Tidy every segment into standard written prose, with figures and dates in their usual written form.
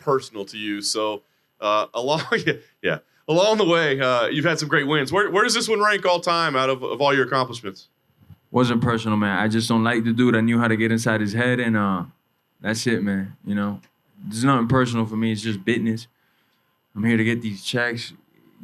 personal to you. So along the way, you've had some great wins. Where does this one rank all time out of all your accomplishments? Wasn't personal, man. I just don't like the dude. I knew how to get inside his head, and that's it, man. You know, there's nothing personal for me. It's just business. I'm here to get these checks,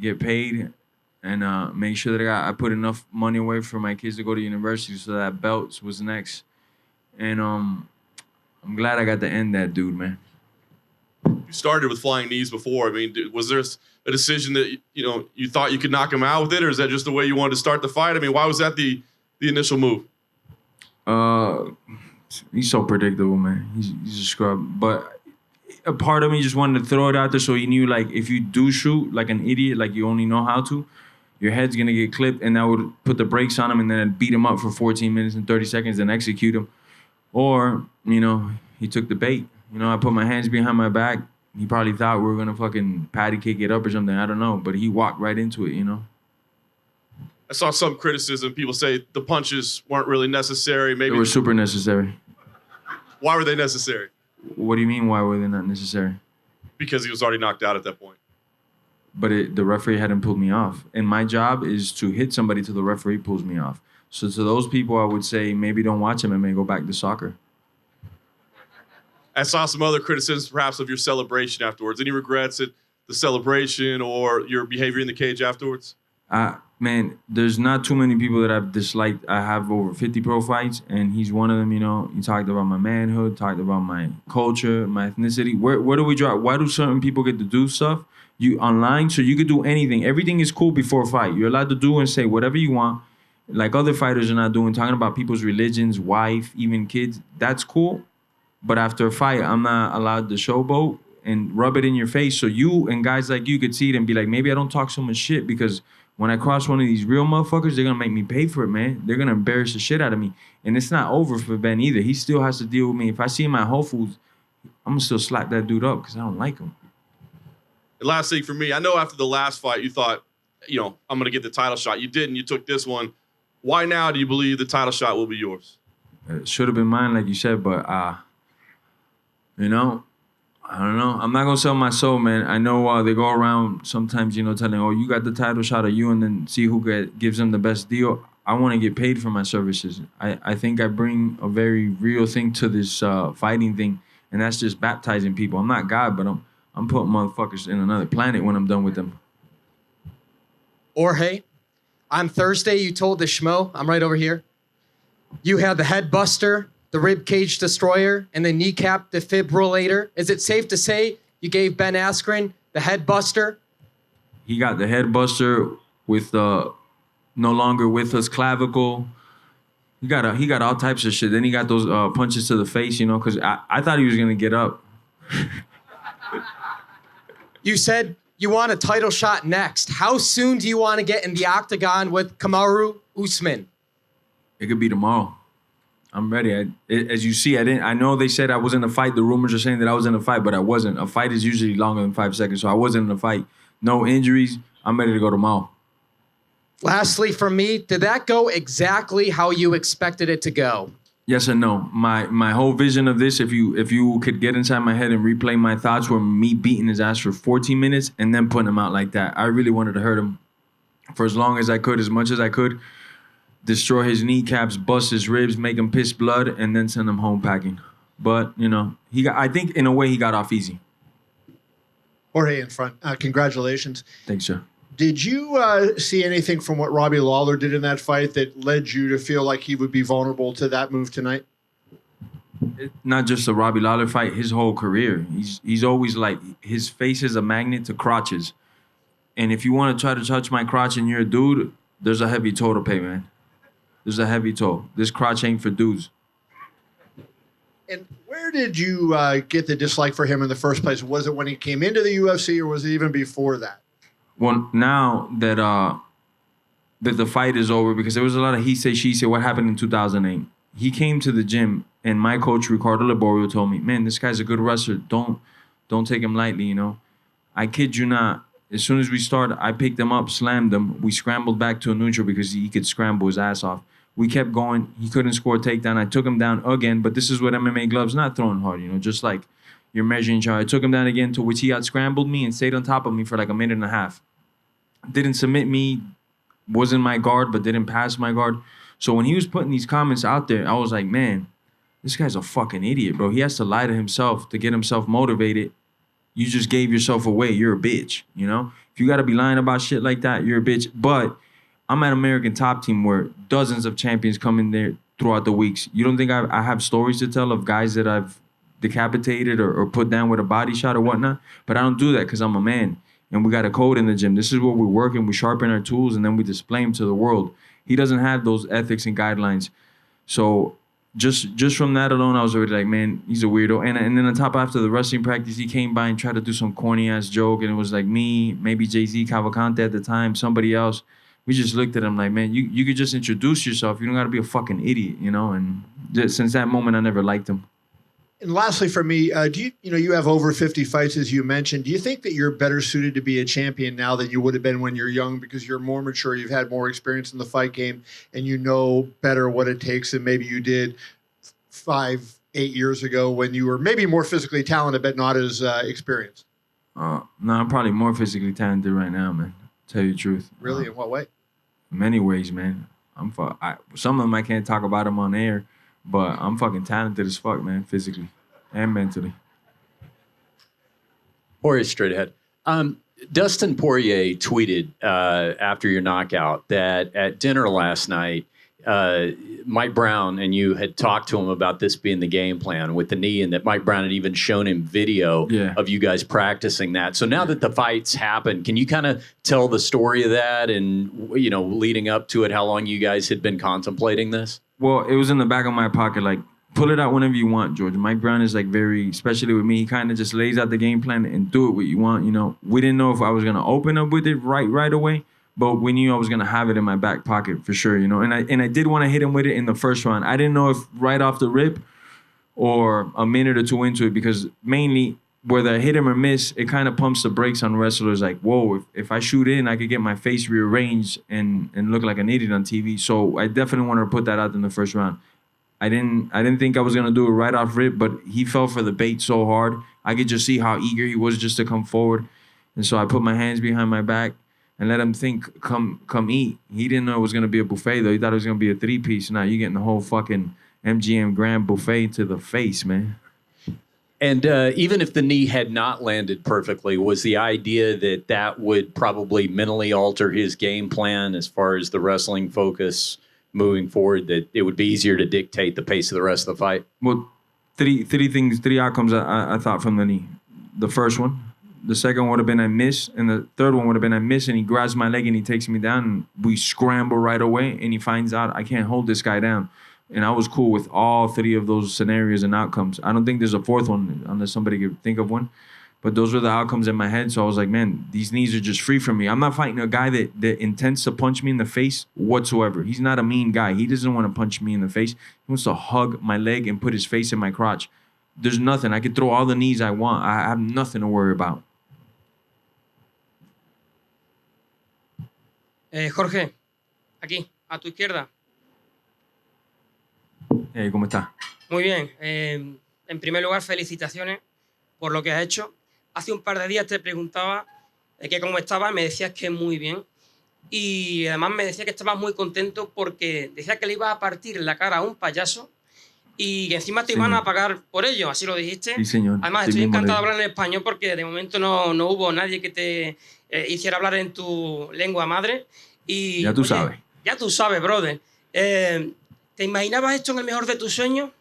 get paid, and make sure that I put enough money away for my kids to go to university, so that belts was next. And I'm glad I got to end that dude, man. You started with flying knees before. I mean, was there a decision that you thought you could knock him out with it, or is that just the way you wanted to start the fight? I mean, why was that the initial move? He's so predictable, man. He's a scrub. But a part of me just wanted to throw it out there so he knew, like, if you do shoot like an idiot, like you only know how to, your head's going to get clipped, and that would put the brakes on him and then beat him up for 14 minutes and 30 seconds and execute him. Or, he took the bait. I put my hands behind my back. He probably thought we were going to fucking patty kick it up or something. I don't know. But he walked right into it, I saw some criticism. People say the punches weren't really necessary. Maybe they were super necessary. Why were they necessary? What do you mean, why were they not necessary? Because he was already knocked out at that point. But the referee hadn't pulled me off. And my job is to hit somebody till the referee pulls me off. So to those people, I would say maybe don't watch MMA, go back to soccer. I saw some other criticisms, perhaps, of your celebration afterwards. Any regrets at the celebration or your behavior in the cage afterwards? Man, there's not too many people that I've disliked. I have over 50 pro fights, and he's one of them, He talked about my manhood, talked about my culture, my ethnicity. Where do we draw? Why do certain people get to do stuff? You online, so you could do anything. Everything is cool before a fight. You're allowed to do and say whatever you want. Like other fighters are not doing, talking about people's religions, wife, even kids. That's cool. But after a fight, I'm not allowed to showboat and rub it in your face. So you and guys like you could see it and be like, maybe I don't talk so much shit, because when I cross one of these real motherfuckers, they're going to make me pay for it, man. They're going to embarrass the shit out of me. And it's not over for Ben either. He still has to deal with me. If I see him at Whole Foods, I'm going to still slap that dude up because I don't like him. The last thing for me, I know after the last fight, you thought, I'm going to get the title shot. You didn't. You took this one. Why now do you believe the title shot will be yours? It should have been mine, like you said, but, I don't know. I'm not going to sell my soul, man. I know they go around sometimes, telling, oh, you got the title shot of you, and then see who gives them the best deal. I want to get paid for my services. I think I bring a very real thing to this fighting thing, and that's just baptizing people. I'm not God, but I'm putting motherfuckers in another planet when I'm done with them. Jorge, on Thursday, you told the schmo, I'm right over here, you had the head buster, the rib cage destroyer, and the kneecap defibrillator. Is it safe to say you gave Ben Askren the head buster? He got the head buster with no longer with us clavicle. He got all types of shit. Then he got those punches to the face, because I thought he was gonna get up. You said you want a title shot next. How soon do you want to get in the octagon with Kamaru Usman? It could be tomorrow. I'm ready. As you see, I know they said I was in a fight. The rumors are saying that I was in a fight, but I wasn't. A fight is usually longer than 5 seconds, so I wasn't in a fight. No injuries. I'm ready to go tomorrow. Lastly, for me, did that go exactly how you expected it to go? Yes and no. My whole vision of this, if you could get inside my head and replay my thoughts, were me beating his ass for 14 minutes and then putting him out like that. I really wanted to hurt him for as long as I could, as much as I could. Destroy his kneecaps, bust his ribs, make him piss blood, and then send him home packing. But, I think in a way he got off easy. Jorge in front. Congratulations. Thanks, sir. Did you see anything from what Robbie Lawler did in that fight that led you to feel like he would be vulnerable to that move tonight? Not just the Robbie Lawler fight, his whole career. He's always like, his face is a magnet to crotches. And if you want to try to touch my crotch and you're a dude, there's a heavy toll to pay, man. There's a heavy toll. This crotch ain't for dudes. And where did you get the dislike for him in the first place? Was it when he came into the UFC, or was it even before that? Well, now that the fight is over, because there was a lot of he say, she say, what happened in 2008. He came to the gym, and my coach, Ricardo Laborio, told me, man, this guy's a good wrestler. Don't take him lightly, I kid you not. As soon as we started, I picked him up, slammed him. We scrambled back to a neutral because he could scramble his ass off. We kept going. He couldn't score a takedown. I took him down again, but this is what MMA gloves, not throwing hard, just like, You're measuring each other. I took him down again, to which he out-scrambled me and stayed on top of me for like a minute and a half. Didn't submit me, wasn't my guard, but didn't pass my guard. So when he was putting these comments out there, I was like, man, this guy's a fucking idiot, bro. He has to lie to himself to get himself motivated. You just gave yourself away. You're a bitch, you know? If you got to be lying about shit like that, you're a bitch. But I'm at American Top Team where dozens of champions come in there throughout the weeks. You don't think I have stories to tell of guys that I've decapitated or put down with a body shot or whatnot? But I don't do that because I'm a man. And we got a code in the gym. This is what we work and we sharpen our tools and then we display them to the world. He doesn't have those ethics and guidelines. So just from that alone, I was already like, man, he's a weirdo. And then on top, after the wrestling practice, he came by and tried to do some corny-ass joke. And it was like me, maybe Jay-Z, Cavalcante at the time, somebody else. We just looked at him like, man, you could just introduce yourself. You don't got to be a fucking idiot, you know? And since that moment, I never liked him. And lastly, for me, you have over 50 fights, as you mentioned. Do you think that you're better suited to be a champion now than you would have been when you're young because you're more mature, you've had more experience in the fight game, and you know better what it takes than maybe you did 5-8 years ago when you were maybe more physically talented but not as experienced? No, I'm probably more physically talented right now, man. Tell you the truth. Really? In what way? In many ways, man. Some of them I can't talk about them on air. But I'm fucking talented as fuck, man, physically and mentally. Poirier straight ahead. Dustin Poirier tweeted after your knockout that at dinner last night, Mike Brown and you had talked to him about this being the game plan with the knee, and that Mike Brown had even shown him video of you guys practicing that. So now that the fights happen, can you kind of tell the story of that and, you know, leading up to it, how long you guys had been contemplating this? Well, it was in the back of my pocket. Like, pull it out whenever you want, George. Mike Brown is like very, especially with me, he kind of just lays out the game plan and do it what you want. You know, we didn't know if I was going to open up with it right away, but we knew I was going to have it in my back pocket for sure, you know. And I did want to hit him with it in the first round. I didn't know if right off the rip or a minute or two into it, because mainly whether I hit him or miss, it kind of pumps the brakes on wrestlers like, whoa, if I shoot in, I could get my face rearranged and look like an idiot on TV. So I definitely wanted to put that out in the first round. I didn't think I was going to do it right off rip, but he fell for the bait so hard. I could just see how eager he was just to come forward. And so I put my hands behind my back and let him think, come eat. He didn't know it was going to be a buffet, though. He thought it was going to be a 3-piece. Now you're getting the whole fucking MGM Grand buffet to the face, man. And even if the knee had not landed perfectly, was the idea that that would probably mentally alter his game plan as far as the wrestling focus moving forward, that it would be easier to dictate the pace of the rest of the fight? Well, three outcomes I thought from the knee. The first one. The second one would have been I miss. And the third one would have been I miss, and he grabs my leg and he takes me down. And we scramble right away, and he finds out I can't hold this guy down. And I was cool with all three of those scenarios and outcomes. I don't think there's a fourth one unless somebody could think of one. But those were the outcomes in my head. So I was like, man, these knees are just free from me. I'm not fighting a guy that intends to punch me in the face whatsoever. He's not a mean guy. He doesn't want to punch me in the face. He wants to hug my leg and put his face in my crotch. There's nothing. I could throw all the knees I want. I have nothing to worry about. Jorge, aquí, a tu izquierda. Hey, ¿cómo está? Muy bien. En primer lugar, felicitaciones por lo que has hecho. Hace un par de días te preguntaba que cómo estabas, me decías que muy bien. Y además me decías que estabas muy contento porque decías que le ibas a partir la cara a un payaso y que encima te iban a pagar por ello, así lo dijiste. Sí, señor. Además, estoy encantado de hablar en español porque de momento no hubo nadie que te hiciera hablar en tu lengua madre. Y, ya tú sabes. Ya tú sabes, brother. ¿Te imaginabas esto en el mejor de tus sueños?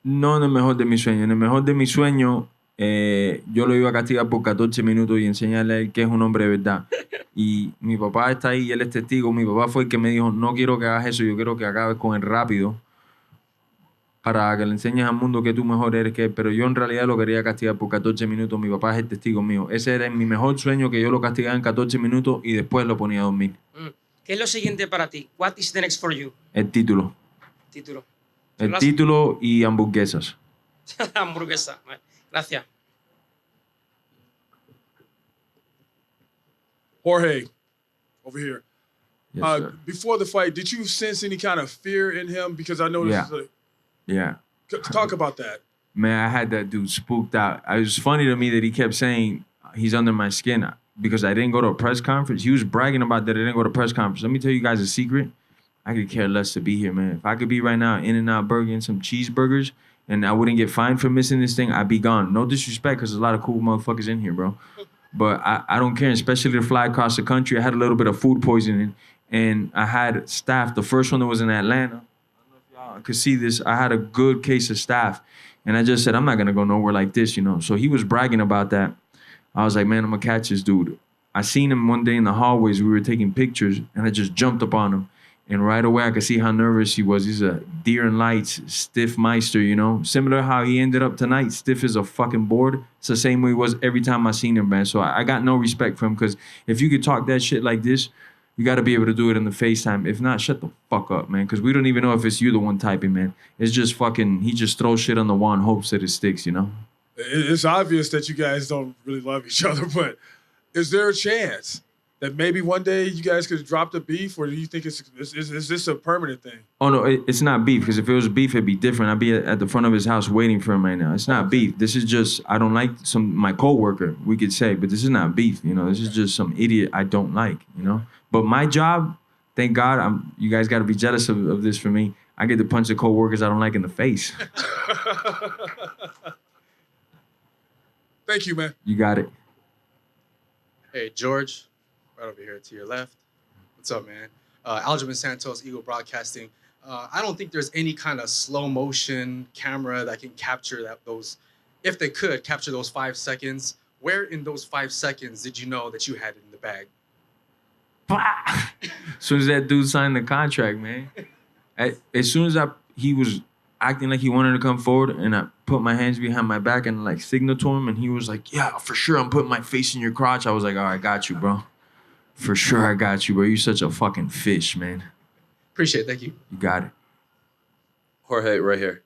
No en el mejor de mis sueños. En el mejor de mis sueños, yo lo iba a castigar por 14 minutos y enseñarle a él que es un hombre de verdad. Y mi papá está ahí y él es testigo. Mi papá fue el que me dijo, no quiero que hagas eso, yo quiero que acabes con él rápido para que le enseñes al mundo que tú mejor eres que él. Pero yo en realidad lo quería castigar por 14 minutos. Mi papá es el testigo mío. Ese era mi mejor sueño, que yo lo castigaba en 14 minutos y después lo ponía a dormir. ¿Qué es lo siguiente para ti? What is the next for you? El título. Título. El título y hamburguesas. Hamburguesa. Gracias. Jorge, over here. Yes, sir. Before the fight, did you sense any kind of fear in him? Because I know this is Yeah. talk about that. Man, I had that dude spooked out. It was funny to me that he kept saying he's under my skin because I didn't go to a press conference. He was bragging about that I didn't go to a press conference. Let me tell you guys a secret. I could care less to be here, man. If I could be right now In-N-Out Burger and some cheeseburgers and I wouldn't get fined for missing this thing, I'd be gone. No disrespect, because there's a lot of cool motherfuckers in here, bro. But I don't care, especially to fly across the country. I had a little bit of food poisoning, and I had staph. The first one that was in Atlanta, I don't know if y'all could see this. I had a good case of staph, and I just said, I'm not going to go nowhere like this, you know. So he was bragging about that. I was like, man, I'm going to catch this dude. I seen him one day in the hallways. We were taking pictures, and I just jumped up on him. And right away, I could see how nervous he was. He's a deer in lights, stiff meister, you know? Similar how he ended up tonight, stiff as a fucking board. It's the same way he was every time I seen him, man. So I got no respect for him, because if you could talk that shit like this, you got to be able to do it in the FaceTime. If not, shut the fuck up, man, because we don't even know if it's you the one typing, man. It's just fucking, he just throws shit on the wall and hopes that it sticks, you know? It's obvious that you guys don't really love each other, but is there a chance that maybe one day you guys could drop the beef, or do you think is this a permanent thing? Oh, no, it's not beef, because if it was beef, it'd be different. I'd be at the front of his house waiting for him right now. It's not beef. This is just, I don't like my coworker, we could say, but this is not beef, you know? This is just some idiot I don't like, you know? But my job, thank God, you guys got to be jealous of this for me. I get to punch the coworkers I don't like in the face. Thank you, man. You got it. Hey, George, right over here to your left. What's up, man? Aljamain Santos, Eagle Broadcasting. I don't think there's any kind of slow motion camera that can capture those, if they could, capture those 5 seconds. Where in those 5 seconds did you know that you had it in the bag? As soon as that dude signed the contract, man. As soon as he was acting like he wanted to come forward, and I put my hands behind my back and like signaled to him, and he was like, yeah, for sure, I'm putting my face in your crotch. I was like, all right, got you, bro. For sure, I got you, bro. You're such a fucking fish, man. Appreciate it. Thank you. You got it. Jorge, right here.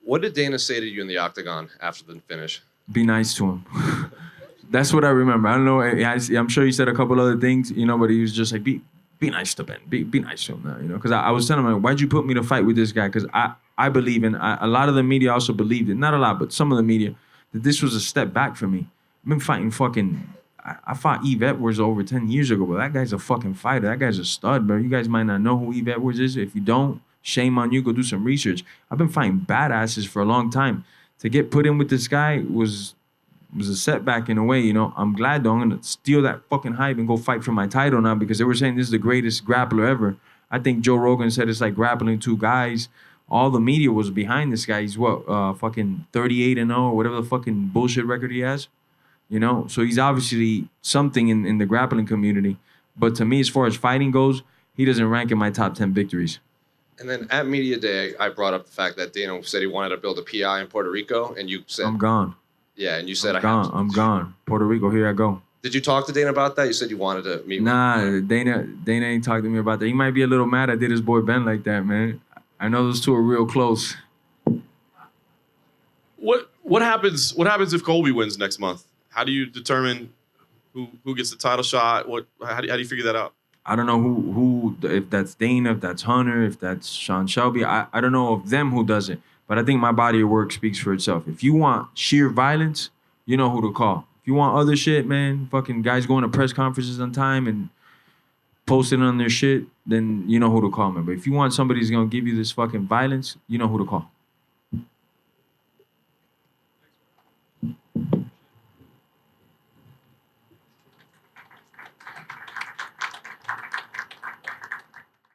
What did Dana say to you in the octagon after the finish? Be nice to him. That's what I remember. I don't know. I'm sure he said a couple other things, you know, but he was just like, be nice to Ben. Be nice to him now, you know. Because I was telling him, like, why'd you put me to fight with this guy? Because I believe in, a lot of the media also believed it. Not a lot, but some of the media, that this was a step back for me. I've been fighting I fought Eve Edwards over 10 years ago, but that guy's a fucking fighter. That guy's a stud, bro. You guys might not know who Eve Edwards is. If you don't, shame on you. Go do some research. I've been fighting badasses for a long time. To get put in with this guy was a setback in a way, you know. I'm glad, though. I'm going to steal that fucking hype and go fight for my title now, because they were saying this is the greatest grappler ever. I think Joe Rogan said it's like grappling two guys. All the media was behind this guy. He's fucking 38-0 or whatever the fucking bullshit record he has. You know, so he's obviously something in the grappling community. But to me, as far as fighting goes, he doesn't rank in my top 10 victories. And then at Media Day, I brought up the fact that Dana said he wanted to build a PI in Puerto Rico, and you said... I'm gone. Yeah, and you said I'm gone. Puerto Rico, here I go. Did you talk to Dana about that? You said you wanted to meet with him. Dana ain't talked to me about that. He might be a little mad I did his boy Ben like that, man. I know those two are real close. What happens if Colby wins next month? How do you determine who gets the title shot? How do you figure that out? I don't know who if that's Dana, if that's Hunter, if that's Sean Shelby. I don't know of them who does it. But I think my body of work speaks for itself. If you want sheer violence, you know who to call. If you want other shit, man, fucking guys going to press conferences on time and posting on their shit, then you know who to call, man. But if you want somebody who's going to give you this fucking violence, you know who to call.